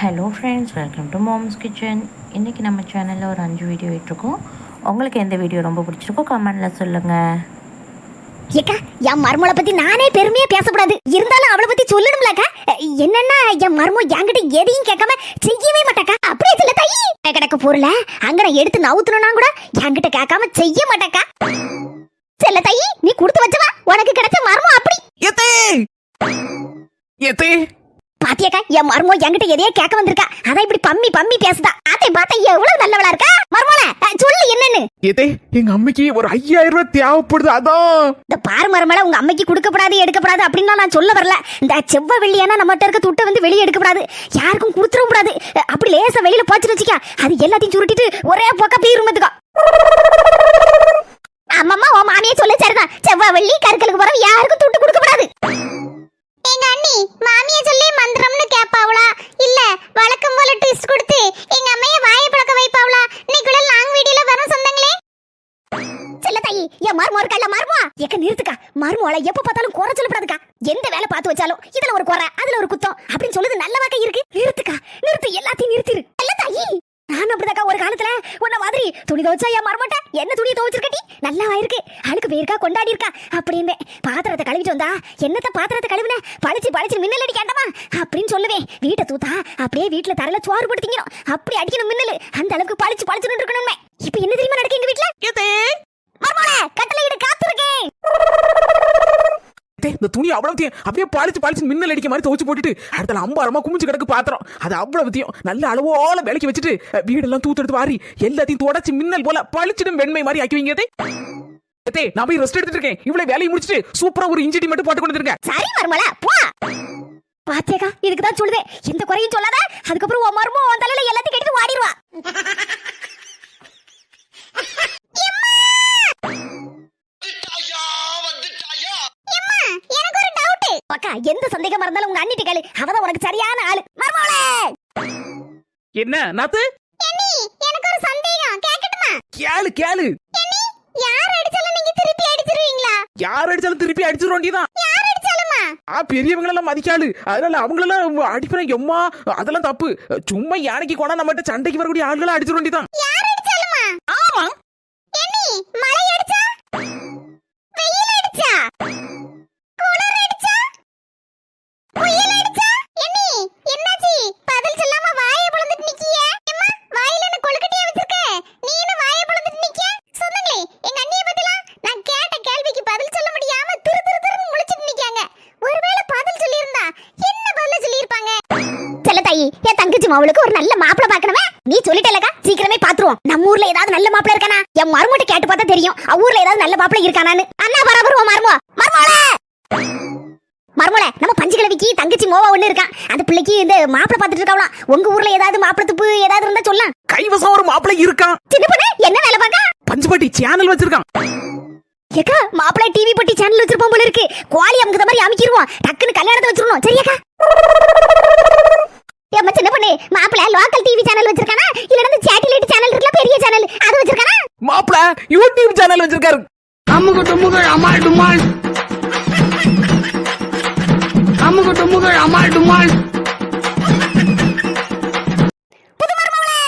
Hello friends, welcome to moms kitchen. இன்றைக்கி நம்ம சேனலில் ஒரு 5 வீடியோ விட்டுருக்கோம். உங்களுக்கு எந்த வீடியோ ரொம்ப பிடிச்சிருக்கோ கமெண்டில் சொல்லுங்கள். ஏக்கா, என் மருமகளை பற்றி நானே பெருமையாக பேசக்கூடாது, இருந்தாலும் அவளை பற்றி சொல்லணும்லக்கா. என்னன்னா என் மருமக என்கிட்ட எதையும் கேட்காம செய்யவே மாட்டாக்கா. அப்படியே சொல்ல தாயி கிடக்க பொருளை அங்கே நான் எடுத்து நவுத்தணும்னா கூட என்கிட்ட கேட்காம செய்ய மாட்டாக்கா. செல்ல தாயி, நீ கொடுத்து வச்சவா, உனக்கு கிடைச்ச மருமம் அப்படி. பாத்தியாக்கா, என் மருமோ என்கிட்ட எதையே கேட்க வந்திருக்கா. அதான் இப்படி பம்மி பம்மி பேசுதா. அதை பார்த்தா எவ்வளவு நல்லவளா இருக்கா. மருமோளே, சொல்லு என்னன்னு. எங்க அம்மைக்கு ஒரு 5000 ரூபாய் தேவைப்படுது. அதான் இந்த பாரு மருமோளே, உங்க அம்மைக்கு கொடுக்கப்படாது எடுக்கப்படாது அப்படின்னு நான் சொல்ல வரல. இந்த செவ்வ வெள்ளியானா நம்மகிட்ட இருக்க துட்டை வந்து வெளியே எடுக்கப்படாது, யாருக்கும் கொடுத்துடவும் கூடாது. அப்படி லேசா வெளியில போச்சுன்னு வச்சுக்கா, அது எல்லாத்தையும் சுருட்டிட்டு ஒரே பக்கம் போய் ரூமத்துக்கா. ஆமாம்மா, உன் மாமியே சொல்ல சரிதான். செவ்வ வெள்ளி கருக்கலுக்கு போற யாருக்கும் துட்டு கொடுக்கப்படாது. எங்க அண்ணி மாமிய சொல்லி மந்திரம்னு கேட்பாவளா, இல்ல வழக்கம் போல ட்விஸ்ட் கொடுத்து எங்க அம்மைய வாயை பழக்க வைப்பாவளா? இன்னைக்குள்ள லாங் வீடியோல வரும் சொந்தங்களே. செல்ல தாயி, என் மருமோர் கல்ல மருமோ எக்க நிறுத்துக்கா. மருமோளை எப்ப பார்த்தாலும் குறை சொல்லப்படாதுக்கா. எந்த வேலை பார்த்து வச்சாலும் இதுல ஒரு குறை அதுல ஒரு குத்தம் அப்படின்னு சொல்லுது நல்ல வாக்க இருக்கு. நிறுத்துக்கா, நிறுத்து, எல்லாத்தையும் நிறுத்திரு. செல்ல தாயி, நான் அப்படிதாக்கா ஒரு காலத்துல உன்ன மாதிரி துணி துவைச்சா என் மரமாட்ட என்ன துணி துவைச்சிருக்கட்டி நல்லா ஆயிருக்கு, அழுக்கு போயிருக்கா, கொண்டாடி இருக்கா அப்படின்னு பாத்திரத்தை கழுவிட்டு வந்தா என்னத்த பாத்திரத்தை கழுவுன பழிச்சு பழிச்சு மின்னல் அடி கேட்டமா அப்படின்னு சொல்லுவேன். வீட்டை தூத்தா அப்படியே வீட்டுல தரல சோறு போட்டு திங்கணும், அப்படி அடிக்கணும் மின்னல், அந்த அளவுக்கு பழிச்சு பழிச்சுன்னு இருக்கணுமே. இப்ப என்ன தெரியுமா நடக்கு எங்க வீட்டுல? மர்மோளே, கட்டளை இடு, காத்திருக்கேன். இந்த துணி அவ்வளவு அப்படியே பாலிச்சு மின்னல் அடிக்க மாதிரி துவச்சு போட்டுட்டு அடுத்த அம்பாரமா குமிச்சு கிடக்கு பாத்திரம். அது அவ்வளவு நல்ல அளவோல விலைக்கு வச்சுட்டு வீடெல்லாம் தூத்தெடுத்து வாரி எல்லாத்தையும் தொடச்சு மின்னல் போல பழிச்சிடும் வெண்மை மாதிரி ஆக்கி வைங்க. நான் போய் ரெஸ்ட் எடுத்துட்டு இருக்கேன். இவ்வளவு வேலையை முடிச்சுட்டு சூப்பரா ஒரு இன்ஜிடி மட்டும் போட்டு கொண்டு இருக்கேன். சரி மர்மோளே, போ. பாத்தேக்கா, இதுக்கு தான் சொல்லுதே, எந்த குறையும் சொல்லாத. அதுக்கப்புறம் உன் மர்மோ உன் தலையில எல்லாத்தையும் கட்டிட்டு வாடிடுவா. எந்த சந்தேகமா இருந்தாலும் உங்க அண்ணிட்ட கேளு, அவதான் உனக்கு சரியான ஆளு. மர்மோளே, என்ன நாத்து? எனக்கு ஒரு சந்தேகம், கேக்கட்டுமா? கேளு கேளு. யார் அடிச்சாலும் நீங்க திருப்பி அடிச்சிருவீங்களா? யார் அடிச்சாலும் திருப்பி அடிச்சிட வேண்டியதான். யார் அடிச்சாலுமா? பெரியவங்க எல்லாம் மதிக்காளு, அதனால அவங்களெல்லாம் அடிப்பேன். எம்மா அதெல்லாம் தப்பு. சும்மா யானைக்கு கொண்டா நம்மகிட்ட சண்டைக்கு வரக்கூடிய ஆளுகளை அடிச்சிட வேண்டியதான். யார் அடிச்சாலுமா? ஆமா. மழை அடிச்சா, வெயில் அடிச்சா, குளிர் அடிச்சா, புயல் அடிச்சா, என்னாச்சு? பதில் சொல்லாம வாயை பொளந்துட்டு நிக்கியே. அம்மா, வாயில என்ன கொழுக்கட்டையா வச்சிருக்க? நீ என்ன வாயை பொளந்துட்டு நிக்கிய? சொன்னங்களே, எங்க அண்ணிய பத்திலாம் நான் கேட்ட கேள்விக்கு பதில் சொல்ல முடியாம திருன்னு முழிச்சிட்டு நிக்காங்க. ஒருவேளை பதில் சொல்லியிருந்தா என்ன பதில் சொல்லியிருப்பாங்க? செல்ல தாயி, என் தங்கச்சி மாவளுக்கு ஒரு நல்ல மாப்பிளை பார்க்கணுமே. நீ சொல்லிட்டலக்கா, சீக்கிரமே பாத்துருவோம். நம்ம ஊர்ல ஏதாவது நல்ல மாப்பிளை இருக்கானா? என் மருமகிட்ட கேட்டு பார்த்தா தெரியும் ஊர்ல ஏதாவது நல்ல மாப்பிளை இருக்கானான்னு. அண்ணா பராபர் மருமோளே, மர்மோளே, நம்ம பஞ்சுகிழவிக்கு தங்கச்சி மோவா ஒண்ணு இருக்கான். அந்த பிள்ளைக்கு இந்த மாப்பிளை பார்த்துட்டு இருக்காவலாம். உங்க ஊர்ல ஏதாவது மாப்பிளை துப்பு ஏதாவது இருந்தா சொல்லலாம். கைவசம் ஒரு மாப்பிளை இருக்கான். சின்ன பொண்ணு, என்ன வேலை பாக்க? பஞ்சுபட்டி சேனல் வச்சிருக்கான். ஏக்கா, மாப்பிளை டிவி பட்டி சேனல் வச்சிருப்போம் போல இருக்கு. குவாலி அமுக்குற மாதிரி அமைக்கிடுவோம், டக்குன்னு கல்யாணத்தை வச்சிருவோம். சரியாக்கா? ஏம்மா சின்ன பொண்ணு, மாப்பிளை லோக்கல் டிவி சேனல் வச்சிருக்கானா, இல்ல சேட்டலைட் சேனல் இருக்குல்ல, பெரிய சேனல், அது வச்சிருக்கானா? மாப்பிளை யூடியூப் சேனல் வச்சிருக்காரு. அம்முக டும்முக அமால் டுமால், அம்முக டும்முக அமால் டுமால். புது மர்மோளே,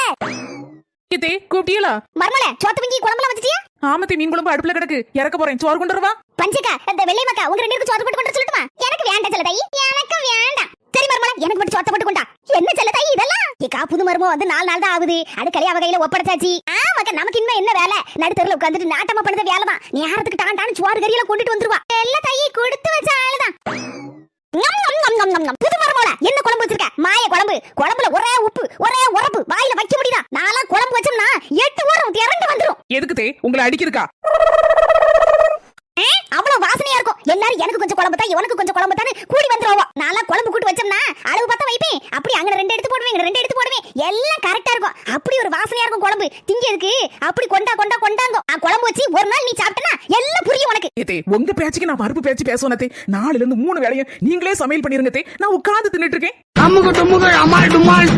கூப்பிட்டீங்களா? மர்மோளே, சோத்து வங்கி குழம்புல வச்சிட்டியா? ஆமத்தி, மீன் குழம்பு அடுப்புல கிடக்கு, இறக்க போறேன். சோறு கொண்டு வரவா? பஞ்சக்கா, இந்த வெள்ளை மக்கா உங்க ரெண்டு பேருக்கு சோத்து போட்டு கொண்டு சொல்லட்டுமா? எனக்கு வேண்டாம் செல்ல தாயி, எனக்கு வேண்டாம். சரி மர்மோளே, எனக்கு மட்டும் சோத்த போட்டு கொண்டா. என்ன செல்ல தாயி இதெல்லாம்? ஏக்கா, புது மர்மோ வந்து 4 நாள் தான் ஆகுது. அடுக்கலையா வகையில ஒப்படைச்சாச்சு. ஆமாக்கா, நமக்கு இன்னும் என்ன வேலை? நடுத்தருல உட்காந்துட்டு நாட்டமா பண்ணது வேலை தான். நேரத்துக்கு டான் சோறு கறியில கொண்டுட்டு வந்துருவா. செல்ல தாயி கொடுத்து வச்ச ஆளுதான். புது மர்மோளே, என்ன குழம்பு வச்சிருக்க? மாய குழம்பு. குழம்புல ஒரே உப்பு ஒரே உரப்பு, வாயில வைக்க முடியுதா? நாளா குழம்பு வச்சோம்னா 8 வாரம் திரண்டு வந்துரும். எதுக்கு உங்களை அடிக்கிறக்கா? அவ்வளவு வாசனையா இருக்கும். எல்லாரும் எனக்கு கொஞ்சம் குழம்பு தான், இவனுக்கு கொஞ்சம் குழம்பு தான் கூடி வந்துருவோம். நாளா குழம்பு கூட்டு வச்சோம்னா அளவு பார்த்தா வைப்பேன். அப்படி அங்க 2 எடுத்து போடுவேன், இங்க 2 எடுத்து போடுவேன். எல்லாம் கரெக்டா இருக்கும். அப்படி ஒரு வாசனையா இருக்கும் குழம்பு. திங்கிறதுக்கு அப்படி கொண்டாங்க. குழம்பு வச்சு ஒரு நாள் நீ சாப்பிட்டனா எல்லாம் புரியும் உனக்கு. உங்க பேச்சுக்கு நான் பருப்பு பேச்சு பேசுவேன். 4ல இருந்து 3 வேளையும் நீங்களே சமையல் பண்ணிருங்க. நான் உட்கார்ந்து தின்னுட்டு இருக்கேன். அம்முக டும்முக அமால் டுமால்.